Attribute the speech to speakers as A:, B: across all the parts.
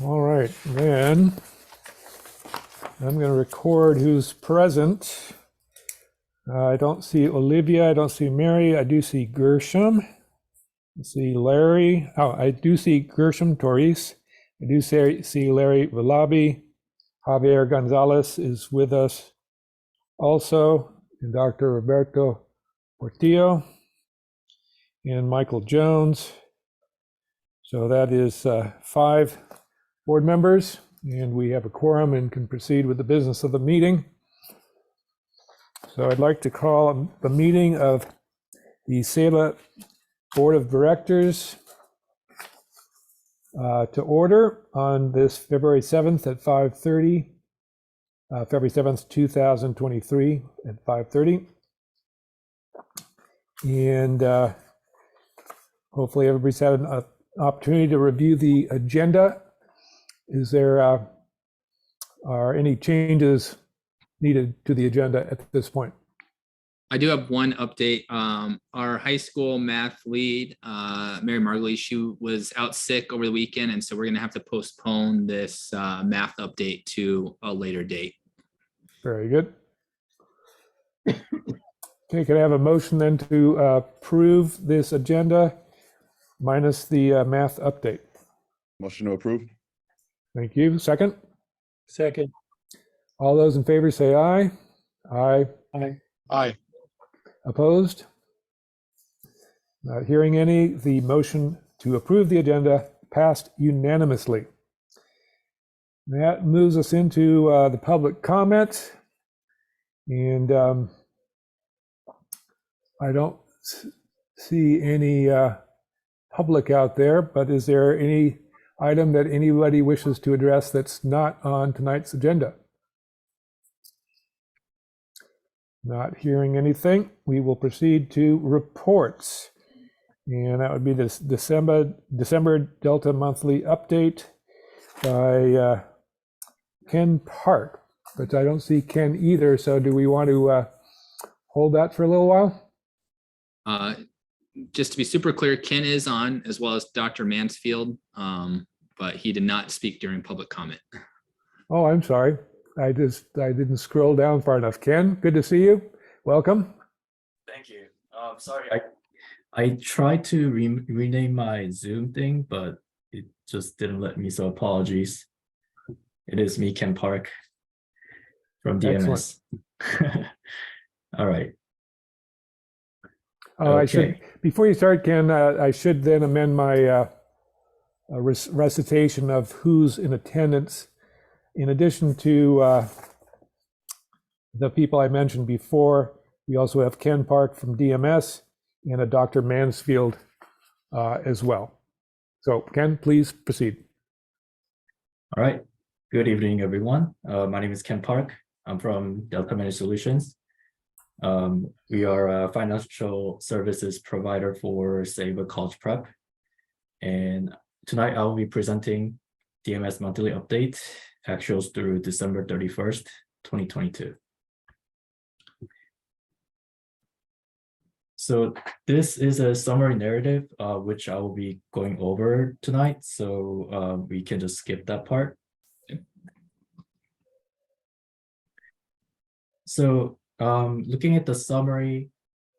A: All right, then I'm going to record who's present. I don't see Olivia. I don't see Mary. I do see Gershom. I see Larry. Oh, I do see Gershom Torres. I do see Larry Villabi. Javier Gonzalez is with us also, and Dr. Roberto Portillo, and Michael Jones. So that is 5 board members, and we have a quorum and can proceed with the business of the meeting. So I'd like to call the meeting of the SELA Board of Directors to order on this February 7th at 5:30, February 7th, 2023 at 5:30. And hopefully everybody's had an opportunity to review the agenda. Is there are any changes needed to the agenda at this point?
B: I do have one update. Our high school math lead, Mary Margulies, she was out sick over the weekend, and so we're gonna have to postpone this math update to a later date.
A: Very good. Okay, can I have a motion then to approve this agenda minus the math update?
C: Motion to approve.
A: Thank you. Second?
D: Second.
A: All those in favor say aye. Aye.
D: Aye.
C: Aye.
A: Opposed? Not hearing any, the motion to approve the agenda passed unanimously. That moves us into the public comment. And I don't see any public out there, but is there any item that anybody wishes to address that's not on tonight's agenda? Not hearing anything, we will proceed to reports. And that would be this December Delta monthly update by Ken Park, but I don't see Ken either. So do we want to hold that for a little while?
B: Just to be super clear, Ken is on, as well as Dr. Mansfield, but he did not speak during public comment.
A: Oh, I'm sorry. I didn't scroll down far enough. Ken, good to see you. Welcome.
D: Thank you. Sorry, I tried to rename my Zoom thing, but it just didn't let me, so apologies. It is me, Ken Park from DMS. All right.
A: I should, before you start, Ken, I should then amend my recitation of who's in attendance. In addition to the people I mentioned before, we also have Ken Park from DMS and a Dr. Mansfield as well. So Ken, please proceed.
D: All right. Good evening, everyone. My name is Ken Park. I'm from Delta Managed Solutions. We are a financial services provider for SELA College Prep. And tonight I will be presenting DMS monthly update, actuals through December 31st, 2022. So this is a summary narrative, which I will be going over tonight. So we can just skip that part. So looking at the summary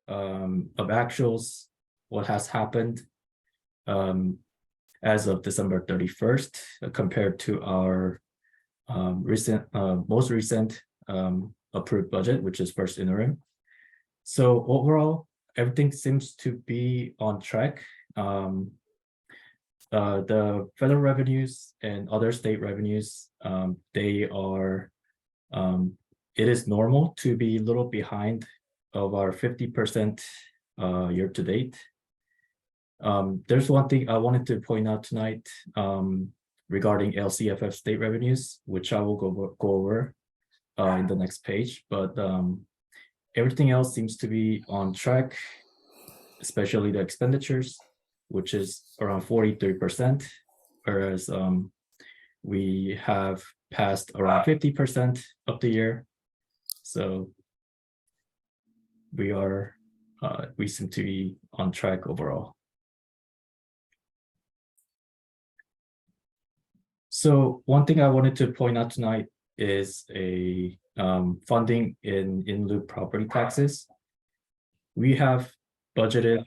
D: of actuals, what has happened as of December 31st, compared to our most recent approved budget, which is first interim. So overall, everything seems to be on track. The federal revenues and other state revenues, they are, it is normal to be a little behind of our 50% year to date. There's one thing I wanted to point out tonight regarding LCFF state revenues, which I will go over in the next page, but everything else seems to be on track, especially the expenditures, which is around 43%, whereas we have passed around 50% of the year. So we seem to be on track overall. So one thing I wanted to point out tonight is a funding in lieu property taxes. We have budgeted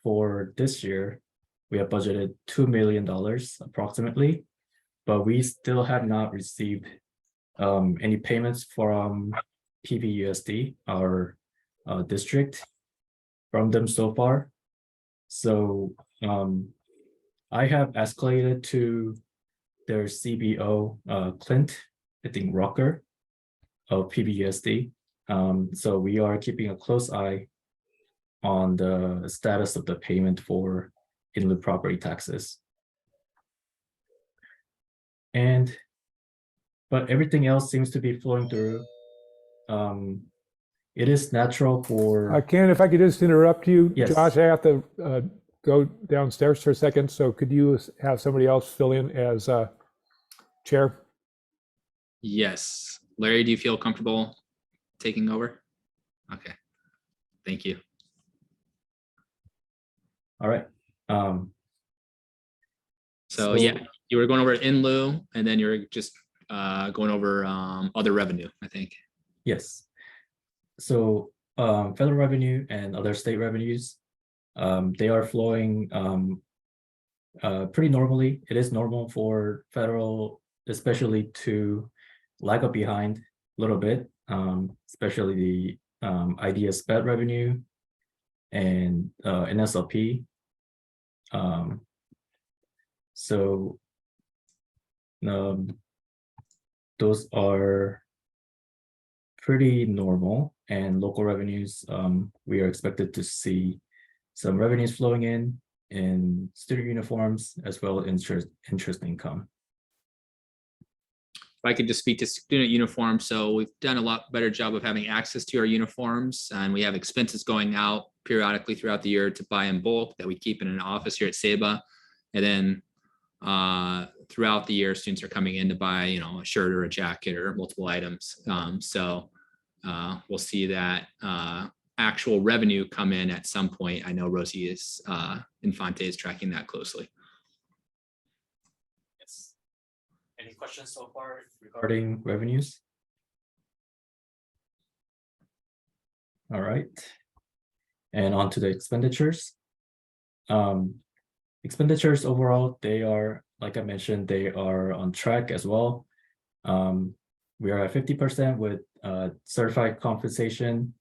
D: for this year, we have budgeted $2 million approximately, but we still have not received any payments from PVUSD, our district, from them so far. So I have escalated to their CBO, Clint, I think Rocker of PVUSD. So we are keeping a close eye on the status of the payment for in lieu property taxes. But everything else seems to be flowing through. It is natural for,
A: Ken, if I could just interrupt you,
D: Yes.
A: Josh, I have to go downstairs for a second. So could you have somebody else fill in as chair?
B: Yes. Larry, do you feel comfortable taking over? Okay. Thank you.
D: all right.
B: So yeah, you were going over in lieu and then you're just going over other revenue, I think.
D: Yes. So federal revenue and other state revenues, they are flowing pretty normally. It is normal for federal, especially to lag up behind a little bit, especially the IDS SPED revenue and NSLP. So those are pretty normal, and local revenues, we are expected to see some revenues flowing in student uniforms as well as interest income.
B: If I could just speak to student uniforms. So we've done a lot better job of having access to our uniforms, and we have expenses going out periodically throughout the year to buy in bulk that we keep in an office here at SEBA. And then throughout the year, students are coming in to buy, a shirt or a jacket or multiple items. So we'll see that actual revenue come in at some point. I know Rosie Infante is tracking that closely.
D: Yes. Any questions so far regarding revenues? All right. And on to the expenditures. Expenditures overall, they are, like I mentioned, they are on track as well. We are at 50% with certified compensation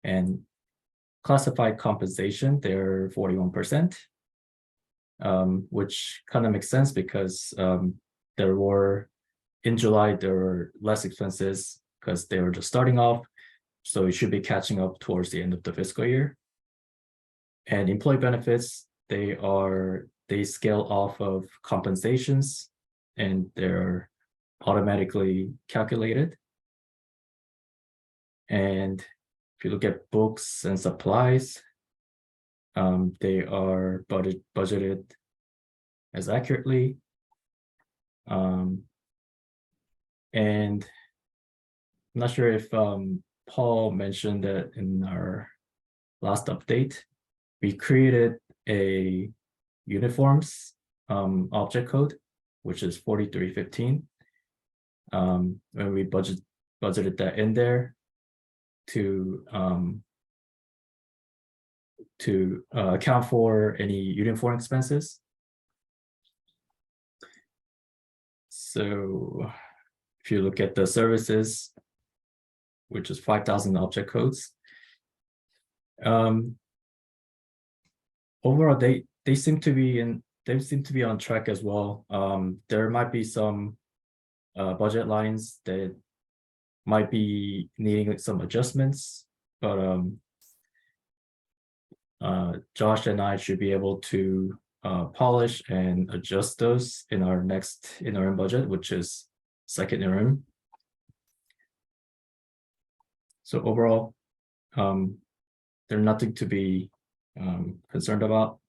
D: and classified compensation. They're 41%, which kind of makes sense because in July, there were less expenses because they were just starting off. So it should be catching up towards the end of the fiscal year. And employee benefits, they scale off of compensations and they're automatically calculated. And if you look at books and supplies, they are budgeted as accurately. And I'm not sure if Paul mentioned that in our last update, we created a uniforms object code, which is 4315. When we budgeted that in there to account for any uniform expenses. So if you look at the services, which is 5,000 object codes, overall they seem to be on track as well. There might be some budget lines that might be needing some adjustments, but Josh and I should be able to polish and adjust those in our next interim budget, which is second interim. So overall, there's nothing to be concerned about.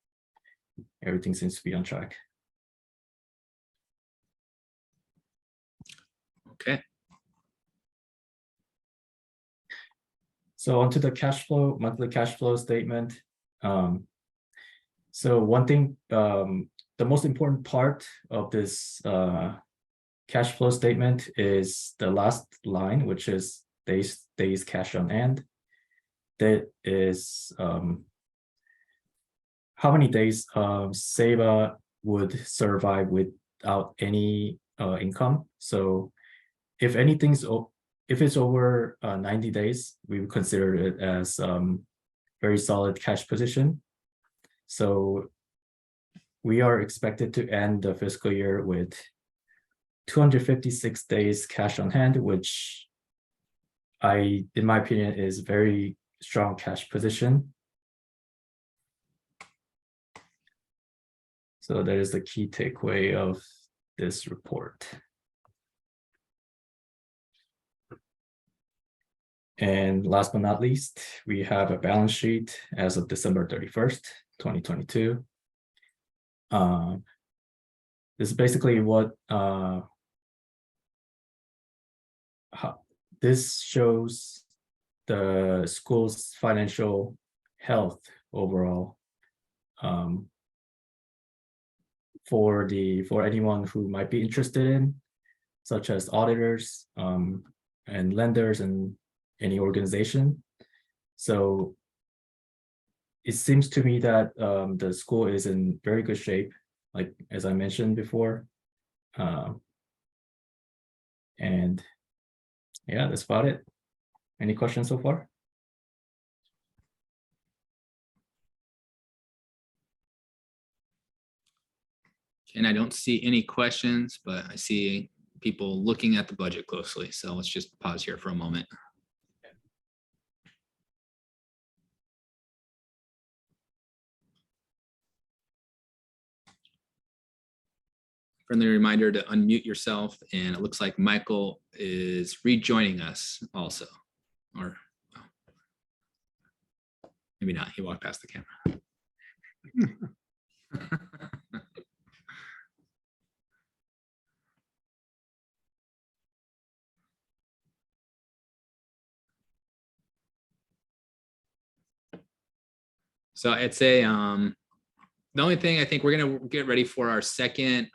D: Everything seems to be on track.
B: Okay.
D: So onto the cash flow, monthly cash flow statement. So one thing, the most important part of this cash flow statement is the last line, which is days cash on hand. That is how many days SEBA would survive without any income. So if it's over 90 days, we would consider it as very solid cash position. So we are expected to end the fiscal year with 256 days cash on hand, which in my opinion, is very strong cash position. So that is the key takeaway of this report. And last but not least, we have a balance sheet as of December 31st, 2022. This is basically what this shows the school's financial health overall. For anyone who might be interested in, such as auditors and lenders and any organization. So it seems to me that the school is in very good shape, like as I mentioned before. And yeah, that's about it. Any questions so far?
B: And I don't see any questions, but I see people looking at the budget closely. So let's just pause here for a moment. Friendly reminder to unmute yourself, and it looks like Michael is rejoining us also, or oh, maybe not. He walked past the camera. So I'd say the only thing I think we're gonna get ready for our second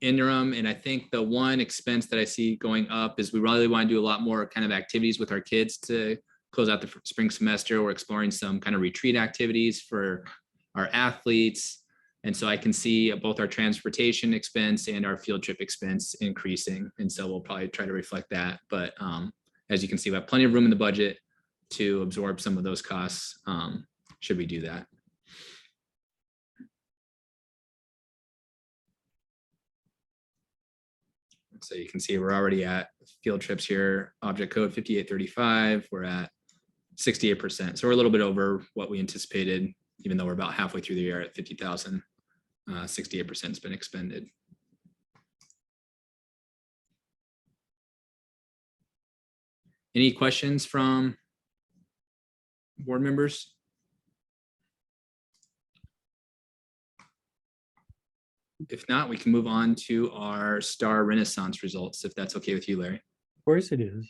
B: interim, and I think the one expense that I see going up is we really want to do a lot more kind of activities with our kids to close out the spring semester. We're exploring some kind of retreat activities for our athletes. And so I can see both our transportation expense and our field trip expense increasing. And so we'll probably try to reflect that. But as you can see, we have plenty of room in the budget to absorb some of those costs should we do that. So you can see we're already at field trips here, object code 5835, we're at 68%. So we're a little bit over what we anticipated, even though we're about halfway through the year at 50,000. 68% has been expended. Any questions from board members? If not, we can move on to our STAR Renaissance results, if that's okay with you, Larry.
C: Of course it is.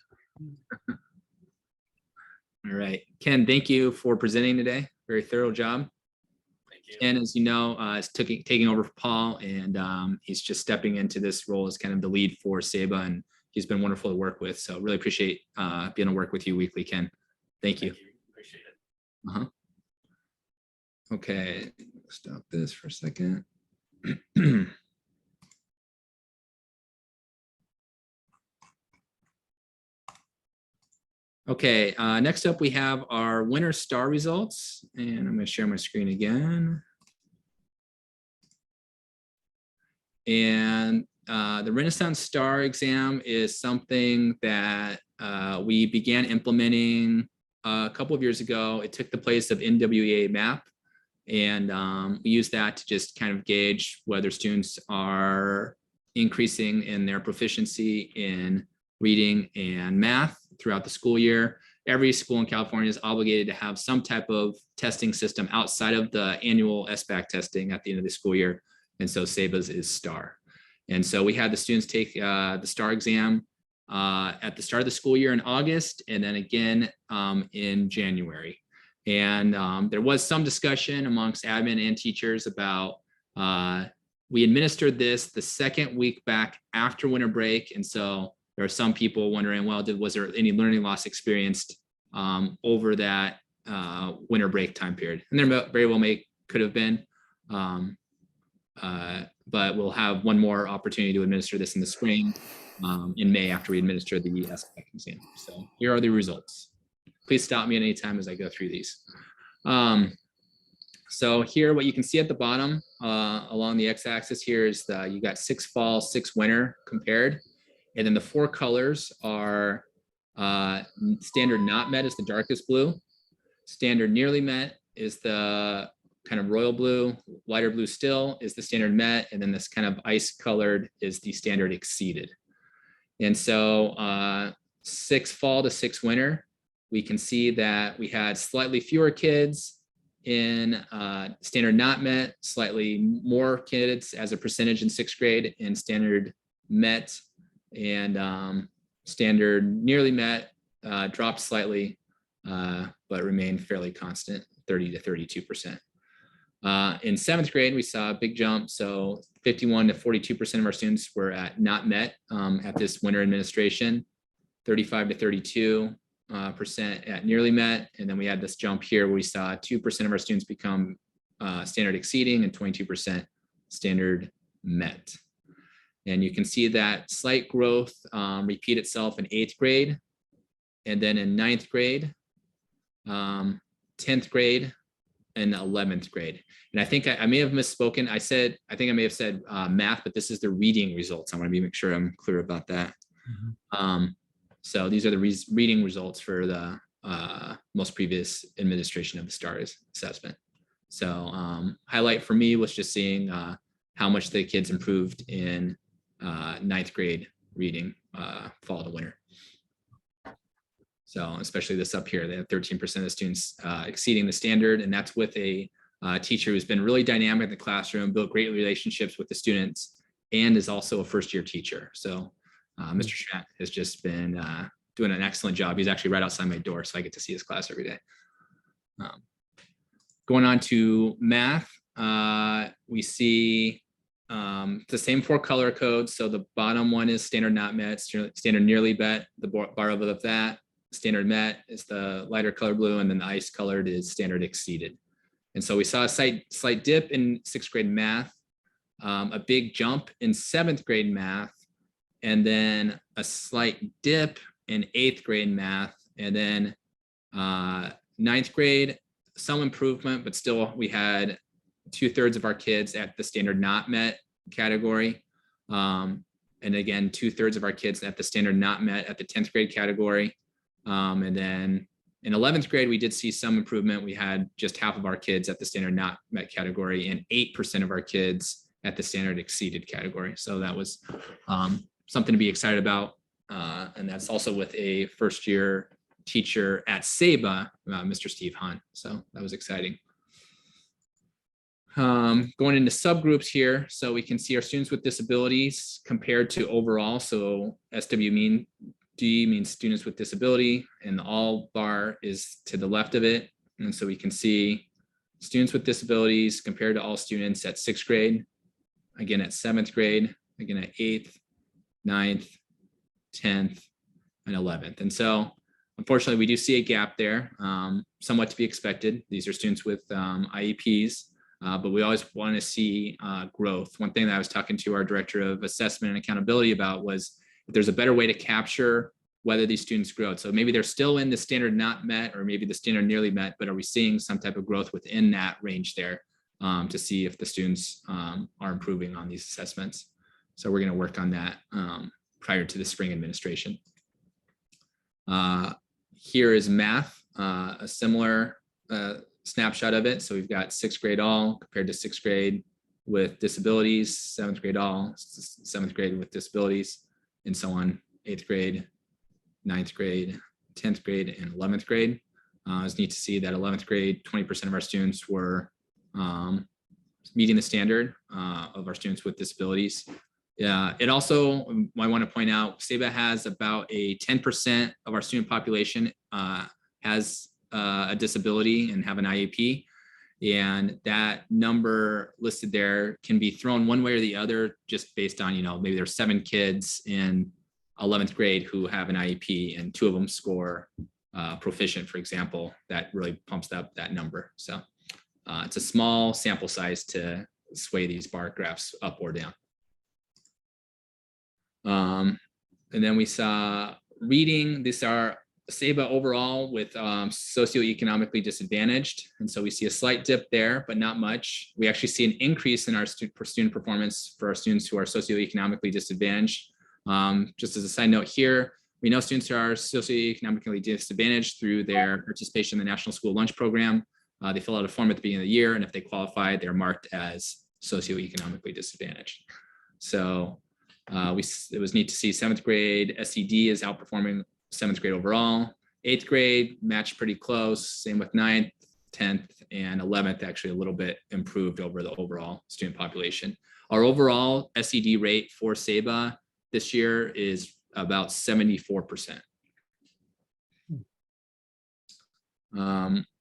B: All right, Ken, thank you for presenting today. Very thorough job.
D: Thank you.
B: Ken, as you know, is taking over for Paul, and he's just stepping into this role as kind of the lead for SEBA, and he's been wonderful to work with. So really appreciate being able to work with you weekly, Ken. Thank you.
D: Appreciate it.
B: Okay, stop this for a second. Okay, next up we have our winter STAR results, and I'm going to share my screen again. And the Renaissance STAR exam is something that we began implementing a couple of years ago. It took the place of NWEA MAP, and we use that to just kind of gauge whether students are increasing in their proficiency in reading and math throughout the school year. Every school in California is obligated to have some type of testing system outside of the annual SBAC testing at the end of the school year. And so SEBA's is STAR. And so we had the students take the STAR exam at the start of the school year in August, and then again in January. And there was some discussion amongst admin and teachers about we administered this the second week back after winter break. And so there are some people wondering, well, was there any learning loss experienced over that winter break time period? And there very well could have been. But we'll have one more opportunity to administer this in the spring, in May, after we administer the SBAC exam. So here are the results. Please stop me at any time as I go through these. So here, what you can see at the bottom along the x-axis here is you got 6 fall, 6 winter compared. And then the 4 colors are standard not met is the darkest blue. Standard nearly met is the kind of royal blue. Lighter blue still is the standard met. And then this kind of ice colored is the standard exceeded. And so 6 fall to 6 winter, we can see that we had slightly fewer kids in standard not met, slightly more kids as a percentage in 6th grade in standard met, and standard nearly met dropped slightly, but remained fairly constant, 30 to 32%. In 7th grade, we saw a big jump. So 51 to 42% of our students were at not met at this winter administration, 35 to 32% at nearly met. And then we had this jump here where we saw 2% of our students become standard exceeding and 22% standard met. And you can see that slight growth repeat itself in 8th grade, and then in 9th grade, 10th grade, and 11th grade. And I think I may have misspoken. I think I may have said math, but this is the reading results. I want to make sure I'm clear about that. Mm-hmm. So these are the reading results for the most previous administration of the STAR assessment. So highlight for me was just seeing how much the kids improved in 9th grade reading fall to winter. So especially this up here, they have 13% of the students exceeding the standard, and that's with a teacher who's been really dynamic in the classroom, built great relationships with the students, and is also a first-year teacher. So Mr. Schratt has just been doing an excellent job. He's actually right outside my door, so I get to see his class every day. Going on to math, we see the same 4 color codes. So the bottom one is standard not met, standard nearly met, the bar above that. Standard met is the lighter color blue, and then the ice colored is standard exceeded. And so we saw a slight dip in 6th grade math, a big jump in 7th grade math, and then a slight dip in 8th grade math, and then 9th grade, some improvement, but still we had 2/3 of our kids at the standard not met category. And again, 2/3 of our kids at the standard not met at the 10th grade category. And then in 11th grade, we did see some improvement. We had just half of our kids at the standard not met category and 8% of our kids at the standard exceeded category. So that was something to be excited about. And that's also with a first-year teacher at SABA, Mr. Steve Hunt. So that was exciting. Going into subgroups here, so we can see our students with disabilities compared to overall. So SW D means students with disability, and the all bar is to the left of it. And so we can see students with disabilities compared to all students at 6th grade, again at 7th grade, again at 8th, 9th, 10th, and 11th. And so unfortunately, we do see a gap there, somewhat to be expected. These are students with IEPs, but we always want to see growth. One thing that I was talking to our director of assessment and accountability about was if there's a better way to capture whether these students grow. So maybe they're still in the standard not met, or maybe the standard nearly met, but are we seeing some type of growth within that range there to see if the students are improving on these assessments. So we're going to work on that prior to the spring administration. Here is math, a similar snapshot of it. So we've got 6th grade all compared to 6th grade with disabilities, 7th grade all, 7th grade with disabilities, and so on, 8th grade, 9th grade, 10th grade, and 11th grade. It's neat to see that 11th grade, 20% of our students were meeting the standard of our students with disabilities. It also, I want to point out, SABA has about a 10% of our student population has a disability and have an IEP. And that number listed there can be thrown one way or the other, just based on, maybe there's 7 kids in 11th grade who have an IEP and 2 of them score proficient, for example. That really pumps up that number. So it's a small sample size to sway these bar graphs up or down. And then we saw reading. These are SEBA overall with socioeconomically disadvantaged. And so we see a slight dip there, but not much. We actually see an increase in our student performance for our students who are socioeconomically disadvantaged. Just as a side note here, we know students who are socioeconomically disadvantaged through their participation in the National School Lunch Program. They fill out a form at the beginning of the year, and if they qualify, they're marked as socioeconomically disadvantaged. So it was neat to see 7th grade SED is outperforming 7th grade overall. 8th grade matched pretty close. Same with 9th, 10th, and 11th, actually a little bit improved over the overall student population. Our overall SED rate for SEBA this year is about 74%.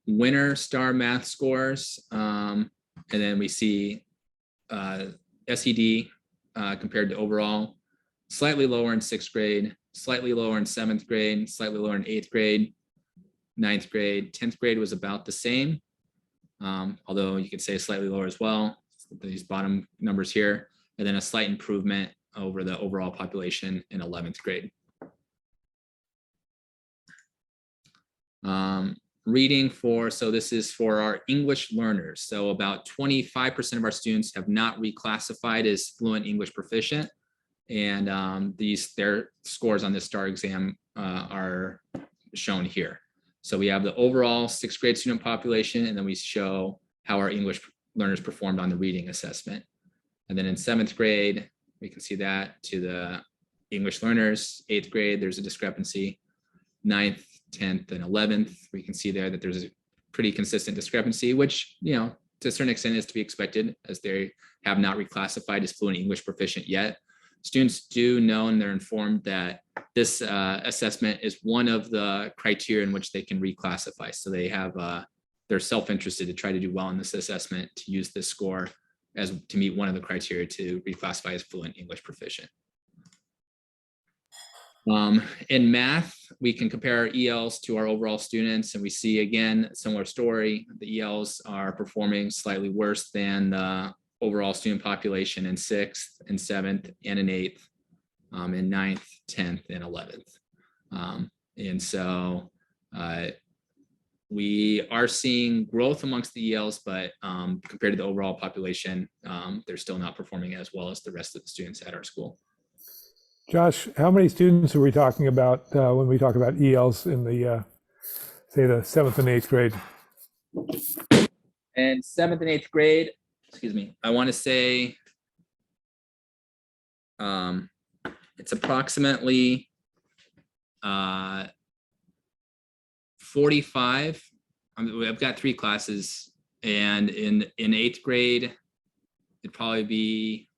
B: Winter star math scores, and then we see SED compared to overall, slightly lower in 6th grade, slightly lower in 7th grade, slightly lower in 8th grade, 9th grade, 10th grade was about the same, although you could say slightly lower as well, these bottom numbers here, and then a slight improvement over the overall population in 11th grade. Reading so this is for our English learners. So about 25% of our students have not reclassified as fluent English proficient. And their scores on this STAR exam are shown here. So we have the overall 6th grade student population, and then we show how our English learners performed on the reading assessment. And then in 7th grade, we can see that to the English learners. 8th grade, there's a discrepancy. 9th, 10th, and 11th, we can see there that there's a pretty consistent discrepancy, which, to a certain extent is to be expected, as they have not reclassified as fluent English proficient yet. Students do know, and they're informed that this assessment is one of the criteria in which they can reclassify. So they have, they're self-interested to try to do well in this assessment, to use this score to meet one of the criteria to reclassify as fluent English proficient. In math, we can compare our ELs to our overall students, and we see again a similar story. The ELs are performing slightly worse than the overall student population in 6th and 7th and in 8th, in 9th, 10th, and 11th. And so we are seeing growth amongst the ELs, but compared to the overall population, they're still not performing as well as the rest of the students at our school.
A: Josh, how many students are we talking about when we talk about ELs in the, say, the 7th and 8th grade?
B: And 7th and 8th grade, excuse me, I want to say it's approximately 45. I've got 3 classes, and in 8th grade, it'd probably be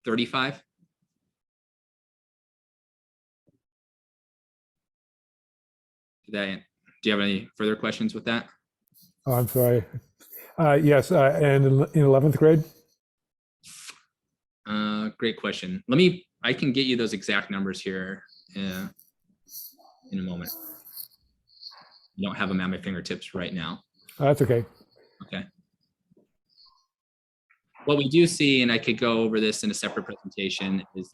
B: 35. Do you have any further questions with that?
A: Oh, I'm sorry. Yes, and in 11th grade?
B: Great question. I can get you those exact numbers here in a moment. I don't have them at my fingertips right now.
A: That's okay.
B: Okay. What we do see, and I could go over this in a separate presentation, is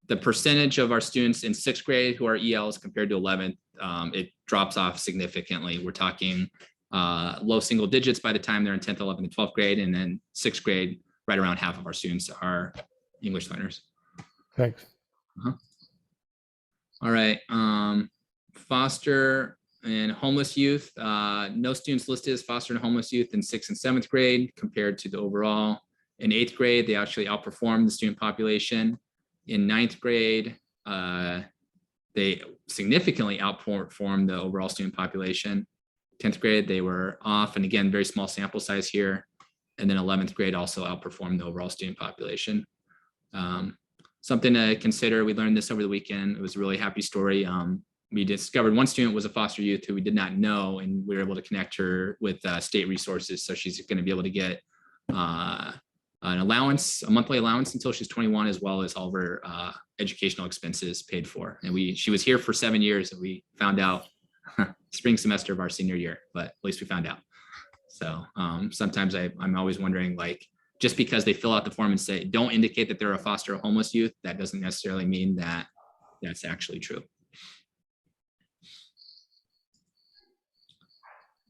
B: the percentage of our students in 6th grade who are ELs compared to 11th, it drops off significantly. We're talking low single digits by the time they're in 10th, 11th, and 12th grade, and then 6th grade, right around half of our students are English learners.
A: Thanks.
B: All right. Foster and homeless youth. No students listed as foster and homeless youth in 6th and 7th grade compared to the overall. In 8th grade, they actually outperformed the student population. In 9th grade, they significantly outperformed the overall student population. 10th grade, they were off, and again, very small sample size here. And then 11th grade also outperformed the overall student population. Something to consider, we learned this over the weekend. It was a really happy story. we discovered one student was a foster youth who we did not know, and we were able to connect her with state resources. So she's going to be able to get an allowance, a monthly allowance until she's 21, as well as all of her educational expenses paid for. And she was here for 7 years, and we found out spring semester of our senior year, but at least we found out. So sometimes I'm always wondering, like, just because they fill out the form and say, don't indicate that they're a foster or homeless youth, that doesn't necessarily mean that that's actually true.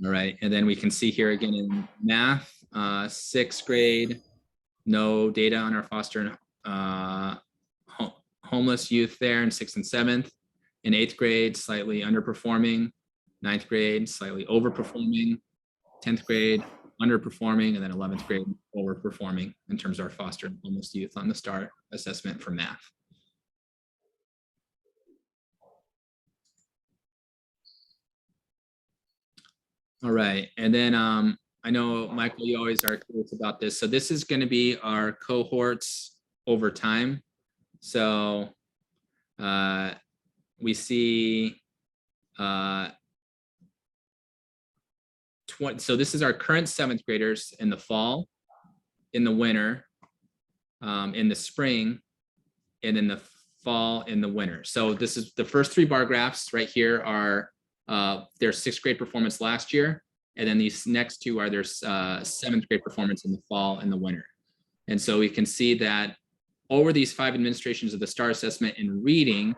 B: All right, and then we can see here again in math, 6th grade, no data on our foster and homeless youth there in 6th and 7th. In 8th grade, slightly underperforming. 9th grade, slightly overperforming. 10th grade, underperforming, and then 11th grade, overperforming in terms of our foster and homeless youth on the STAR assessment for math. All right, and then I know, Michael, you always are curious about this. So this is going to be our cohorts over time. So we see so this is our current 7th graders in the fall, in the winter, in the spring, and in the fall, in the winter. So this is the first 3 bar graphs right here are their 6th grade performance last year. And then these next 2 are their 7th grade performance in the fall and the winter. And so we can see that over these 5 administrations of the STAR assessment in reading,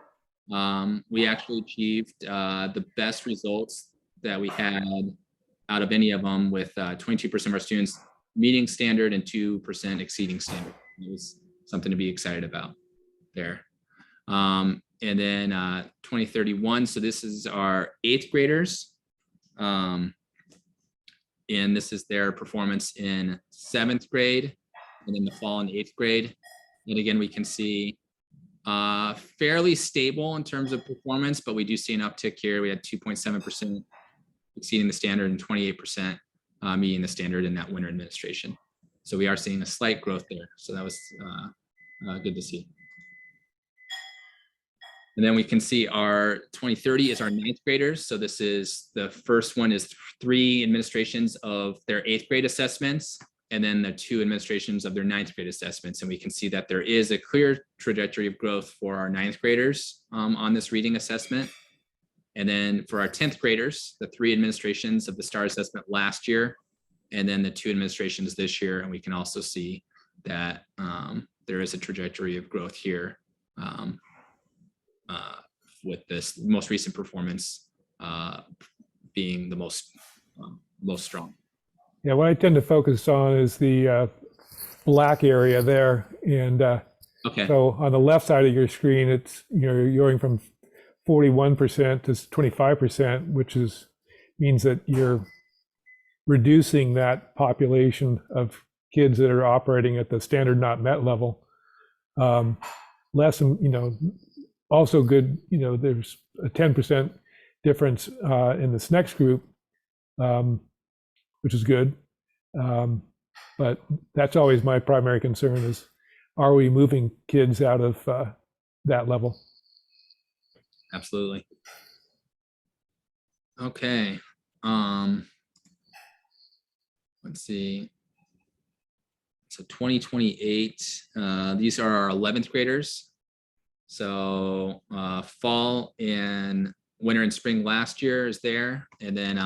B: we actually achieved the best results that we had out of any of them, with 22% of our students meeting standard and 2% exceeding standard. It was something to be excited about there. And then 2031, so this is our 8th graders. And this is their performance in 7th grade and in the fall in 8th grade. And again, we can see fairly stable in terms of performance, but we do see an uptick here. We had 2.7% exceeding the standard and 28% meeting the standard in that winter administration. So we are seeing a slight growth there. So that was good to see. And then we can see our 2030 is our 9th graders. So this is the first one is 3 administrations of their 8th grade assessments, and then the 2 administrations of their 9th grade assessments. And we can see that there is a clear trajectory of growth for our 9th graders on this reading assessment. And then for our 10th graders, the 3 administrations of the STAR assessment last year, and then the 2 administrations this year. And we can also see that there is a trajectory of growth here with this most recent performance being the most strong.
A: Yeah, what I tend to focus on is the black area there. And
B: Okay.
A: so on the left side of your screen, it's, you're going from 41% to 25%, which means that you're reducing that population of kids that are operating at the standard not met level. Less, also good, there's a 10% difference in this next group, which is good. But that's always my primary concern is, are we moving kids out of that level?
B: Absolutely. Okay. Let's see. So 2028, these are our 11th graders. So fall and winter and spring last year is there, and then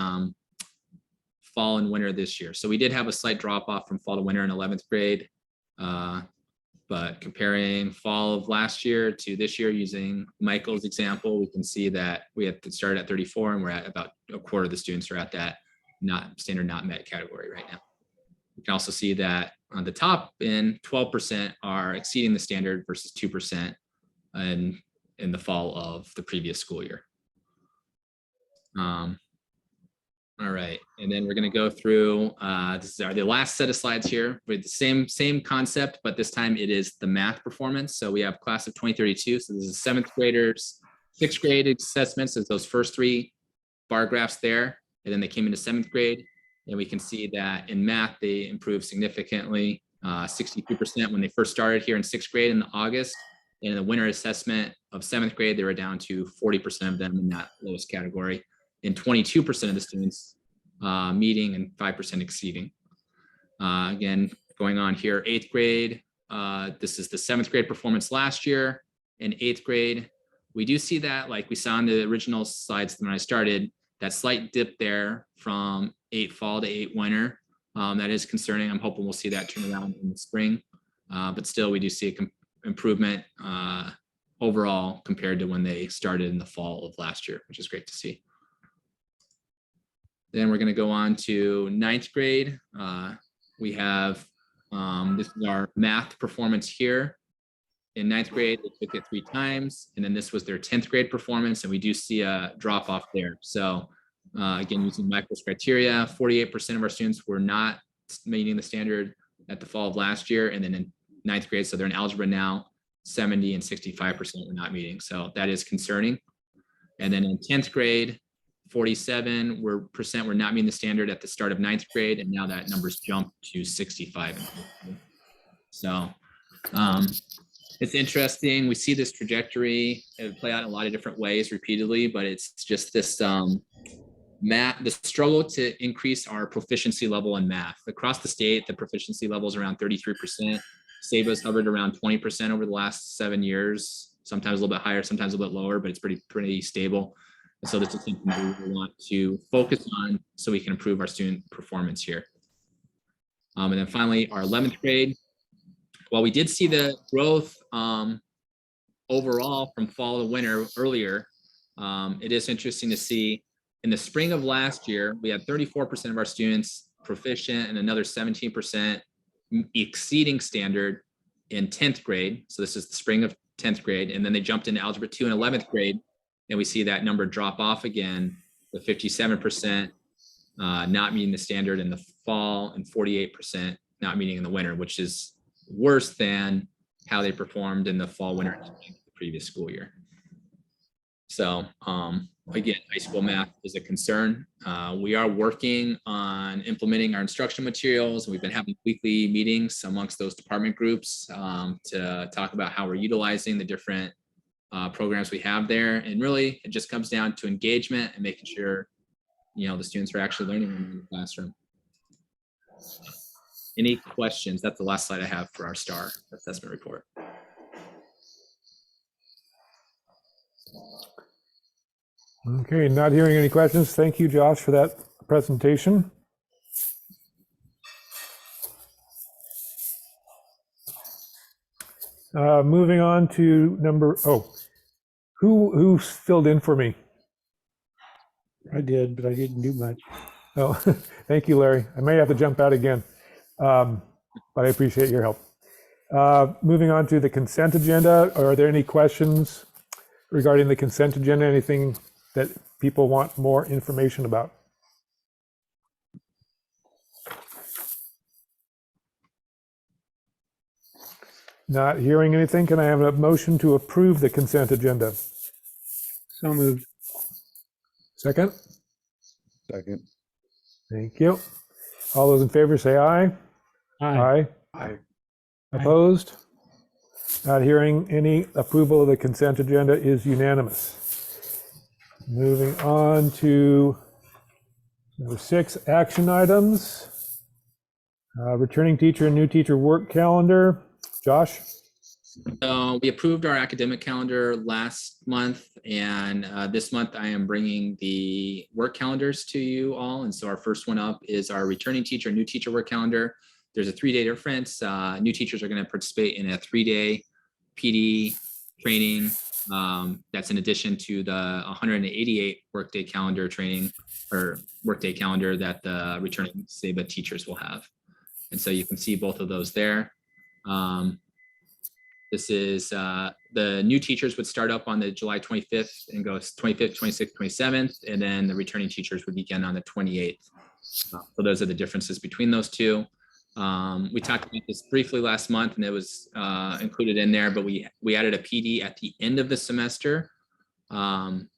B: fall and winter this year. So we did have a slight drop off from fall to winter in 11th grade. But comparing fall of last year to this year, using Michael's example, we can see that we had started at 34 and we're at about a quarter of the students are at that standard not met category right now. You can also see that on the top end, 12% are exceeding the standard versus 2% in the fall of the previous school year. All right, and then we're going to go through, this is the last set of slides here with the same concept, but this time it is the math performance. So we have class of 2032. So this is 7th graders, 6th grade assessments as those first 3 bar graphs there. And then they came into 7th grade. And we can see that in math, they improved significantly, 62% when they first started here in 6th grade in August. In the winter assessment of 7th grade, they were down to 40% of them in that lowest category, and 22% of the students meeting and 5% exceeding. Again, going on here, 8th grade, this is the 7th grade performance last year. In 8th grade, we do see that, like we saw in the original slides when I started, that slight dip there from 8 fall to 8 winter. That is concerning. I'm hoping we'll see that turn around in the spring. But still, we do see an improvement overall compared to when they started in the fall of last year, which is great to see. Then we're going to go on to 9th grade. We have, this is our math performance here. In 9th grade, they took it 3 times, and then this was their 10th grade performance, and we do see a drop off there. So again, using Michael's criteria, 48% of our students were not meeting the standard at the fall of last year, and then in 9th grade, so they're in algebra now, 70 and 65% were not meeting. So that is concerning. And then in 10th grade, 47% were not meeting the standard at the start of 9th grade, and now that number's jumped to 65. So it's interesting. We see this trajectory play out in a lot of different ways repeatedly, but it's just this the struggle to increase our proficiency level in math. Across the state, the proficiency level is around 33%. SABA's hovered around 20% over the last 7 years, sometimes a little bit higher, sometimes a little bit lower, but it's pretty stable. And so this is something that we really want to focus on so we can improve our student performance here. And then finally, our 11th grade. While we did see the growth overall from fall to winter earlier, it is interesting to see in the spring of last year, we had 34% of our students proficient and another 17% exceeding standard in 10th grade. So this is the spring of 10th grade. And then they jumped into Algebra 2 in 11th grade. And we see that number drop off again, the 57% not meeting the standard in the fall and 48% not meeting in the winter, which is worse than how they performed in the fall, winter, and the previous school year. So again, high school math is a concern. We are working on implementing our instruction materials. We've been having weekly meetings amongst those department groups to talk about how we're utilizing the different programs we have there. And really, it just comes down to engagement and making sure, the students are actually learning in the classroom. Any questions? That's the last slide I have for our STAR assessment report.
A: Okay, not hearing any questions. Thank you, Josh, for that presentation. Moving on to who filled in for me?
C: I did, but I didn't do much.
A: Oh, thank you, Larry. I may have to jump out again, but I appreciate your help. Moving on to the consent agenda. Are there any questions regarding the consent agenda? Anything that people want more information about? Not hearing anything. Can I have a motion to approve the consent agenda?
C: So moved.
A: Second?
E: Second.
A: Thank you. All those in favor say aye.
C: Aye.
E: Aye.
A: Opposed? Not hearing any. Approval of the consent agenda is unanimous. Moving on to number 6, action items. Returning teacher and new teacher work calendar. Josh?
B: So we approved our academic calendar last month, and this month I am bringing the work calendars to you all. And so our first one up is our returning teacher, new teacher work calendar. There's a 3-day difference. New teachers are going to participate in a 3-day PD training. That's in addition to the 188 workday calendar training or workday calendar that the returning SABA teachers will have. And so you can see both of those there. This is the new teachers would start up on the July 25th and go 25th, 26th, 27th, and then the returning teachers would begin on the 28th. So those are the differences between those two. We talked about this briefly last month, and it was included in there, but we added a PD at the end of the semester. And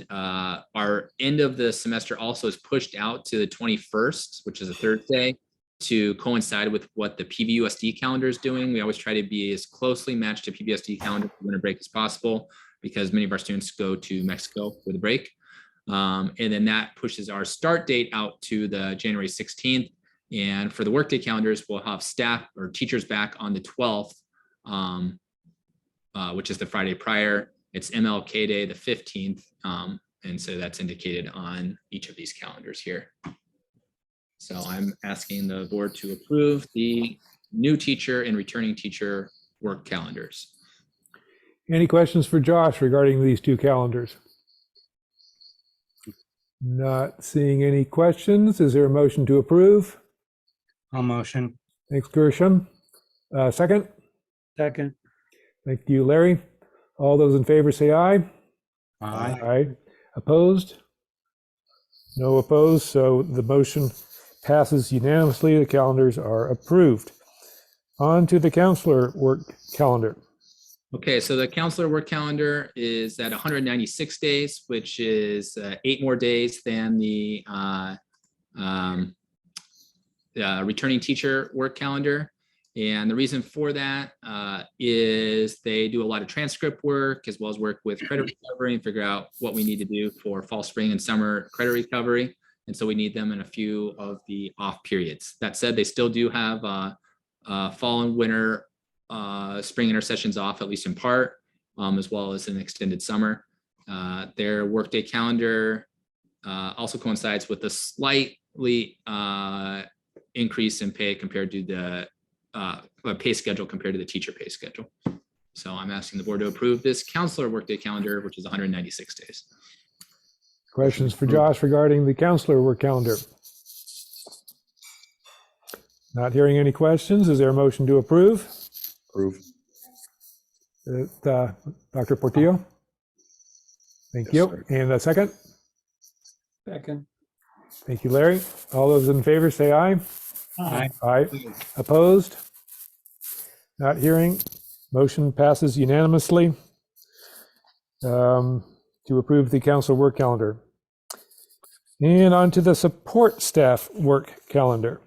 B: our end of the semester also is pushed out to the 21st, which is a Thursday. to coincide with what the PVUSD calendar is doing. We always try to be as closely matched to PVUSD calendar for winter break as possible, because many of our students go to Mexico for the break. And then that pushes our start date out to the January 16th. And for the workday calendars, we'll have staff or teachers back on the 12th, which is the Friday prior. It's MLK Day, the 15th. And so that's indicated on each of these calendars here. So I'm asking the board to approve the new teacher and returning teacher work calendars.
A: Any questions for Josh regarding these two calendars? Not seeing any questions. Is there a motion to approve?
C: I'll motion.
A: Thanks, Gershom. Second?
C: Second.
A: Thank you, Larry. All those in favor say aye.
C: Aye.
A: Aye. Opposed? No opposed, so the motion passes unanimously. The calendars are approved. On to the counselor work calendar.
B: Okay, so the counselor work calendar is at 196 days, which is 8 more days than the returning teacher work calendar. And the reason for that is they do a lot of transcript work, as well as work with credit recovery and figure out what we need to do for fall, spring, and summer credit recovery. And so we need them in a few of the off periods. That said, they still do have fall and winter spring intersessions off, at least in part, as well as an extended summer. Their workday calendar also coincides with a slightly increase in pay compared to the pay schedule compared to the teacher pay schedule. So I'm asking the board to approve this counselor workday calendar, which is 196 days.
A: Questions for Josh regarding the counselor work calendar? Not hearing any questions. Is there a motion to approve?
E: Approve.
A: Dr. Portillo? Thank
E: Yes,
A: you.
E: sir.
A: And a second?
C: Second.
A: Thank you, Larry. All those in favor say aye.
C: Aye.
A: Aye. Opposed? Not hearing. Motion passes unanimously to approve the council work calendar. And on to the support staff work calendar.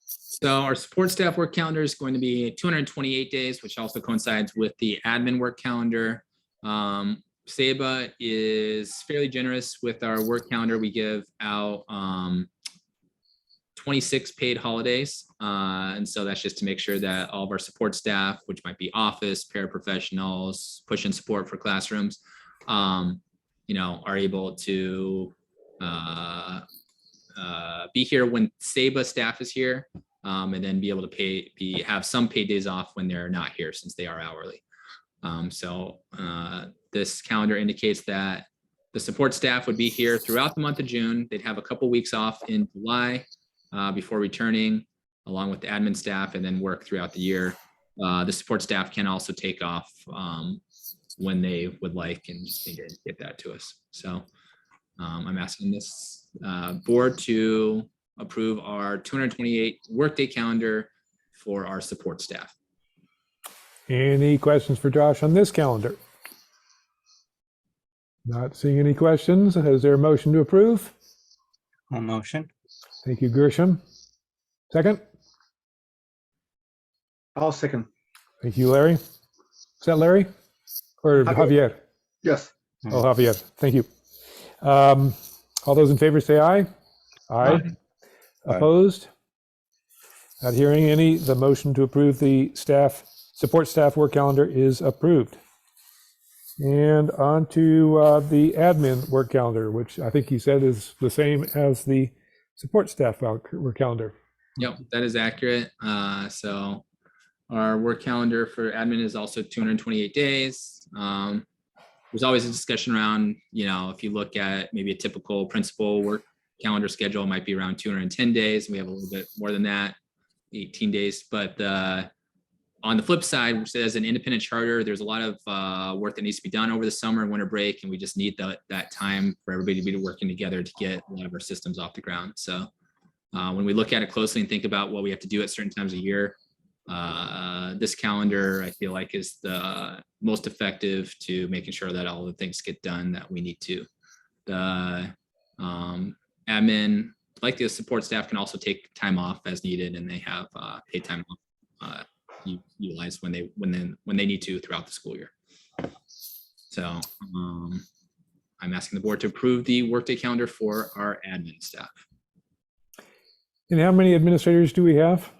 B: So our support staff work calendar is going to be 228 days, which also coincides with the admin work calendar. SEBA is fairly generous with our work calendar. We give out 26 paid holidays. And so that's just to make sure that all of our support staff, which might be office, paraprofessionals, push and support for classrooms, are able to be here when SEBA staff is here, and then be able to have some paid days off when they're not here, since they are hourly. This calendar indicates that the support staff would be here throughout the month of June. They'd have a couple weeks off in July before returning, along with the admin staff, and then work throughout the year. The support staff can also take off when they would like, and just need to get that to us. So I'm asking this board to approve our 228 workday calendar for our support staff.
A: Any questions for Josh on this calendar? Not seeing any questions. Is there a motion to approve?
C: I'll motion.
A: Thank you, Gershom. Second?
F: I'll second.
A: Thank you, Larry. Is that Larry? Or Javier?
F: Yes.
A: Oh, Javier. Thank you. All those in favor say aye. Aye.
E: Aye.
A: Opposed? Not hearing any. The motion to approve the support staff work calendar is approved. And on to the admin work calendar, which I think he said is the same as the support staff work calendar.
B: Yep, that is accurate. So our work calendar for admin is also 228 days. There's always a discussion around, if you look at maybe a typical principal work calendar schedule, it might be around 210 days. We have a little bit more than that, 18 days. But on the flip side, which as an independent charter, there's a lot of work that needs to be done over the summer and winter break, and we just need that time for everybody to be working together to get a lot of our systems off the ground. So when we look at it closely and think about what we have to do at certain times of year, this calendar, I feel like, is the most effective to making sure that all the things get done that we need to. The admin like the support staff can also take time off as needed, and they have paid time off utilized when they need to throughout the school year. So I'm asking the board to approve the workday calendar for our admin staff.
A: And how many administrators do we have?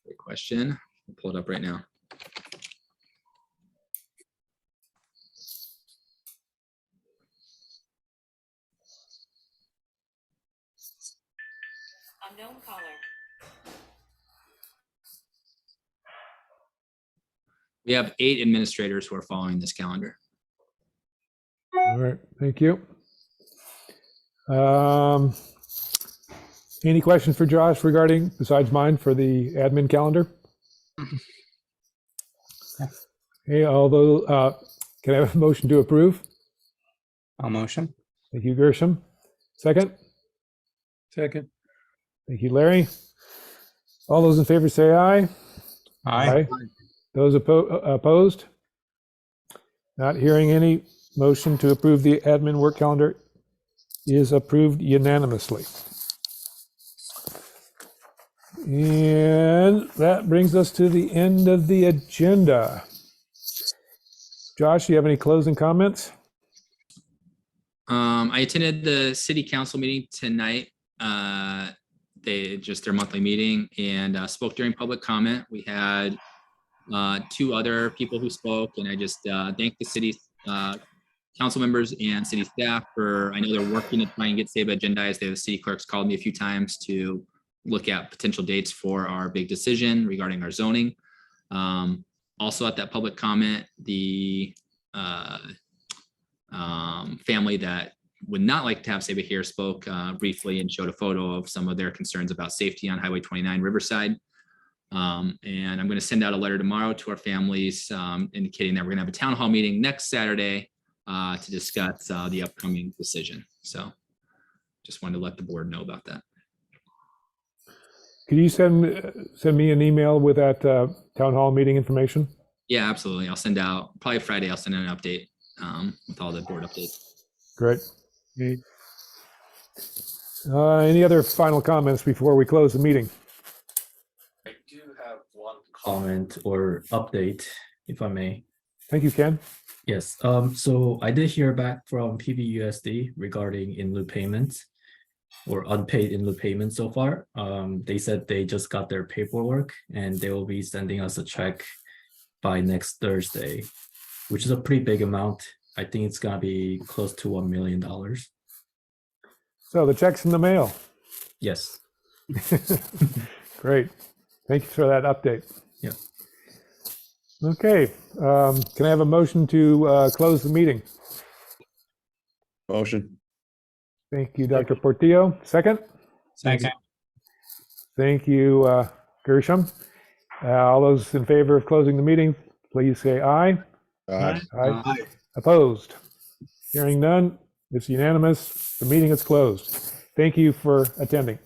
B: Great question. I'll pull it up right now.
F: Unknown caller.
B: We have 8 administrators who are following this calendar.
A: All right, thank you. Any questions for Josh regarding, besides mine, for the admin calendar? Okay, although, can I have a motion to approve?
G: I'll motion.
A: Thank you, Gershom. Second?
C: Second.
A: Thank you, Larry. All those in favor say aye.
G: Aye.
A: Those opposed? Not hearing any. Motion to approve the admin work calendar is approved unanimously. And that brings us to the end of the agenda. Josh, do you have any closing comments?
B: I attended the city council meeting tonight. Their monthly meeting, and spoke during public comment. We had 2 other people who spoke, and I just thank the city council members and city staff for, I know they're working to try and get SABA agendized. The city clerks called me a few times to look at potential dates for our big decision regarding our zoning. Also at that public comment, the family that would not like to have SABA here spoke briefly and showed a photo of some of their concerns about safety on Highway 29 Riverside. And I'm going to send out a letter tomorrow to our families indicating that we're going to have a town hall meeting next Saturday to discuss the upcoming decision. So just wanted to let the board know about that.
A: Could you send me an email with that town hall meeting information?
B: Yeah, absolutely. I'll send out probably Friday. I'll send out an update with all the board updates.
A: Great.
C: Okay.
A: Any other final comments before we close the meeting?
D: I do have one comment or update, if I may.
A: Thank you, Ken.
D: Yes, so I did hear back from PBUSD regarding in lieu payments or unpaid in lieu payments so far. They said they just got their paperwork and they will be sending us a check by next Thursday, which is a pretty big amount. I think it's gonna be close to $1 million.
A: So the check's in the mail.
D: Yes,
A: Great. Thank you for that update.
D: Yeah.
A: Okay, can I have a motion to close the meeting?
E: Motion.
A: Thank you, Dr. Portillo. Second?
G: Second.
A: Thank you, Gershom. All those in favor of closing the meeting, please say aye.
E: Aye.
A: Aye. Opposed? Hearing none, it's unanimous. The meeting is closed. Thank you for attending.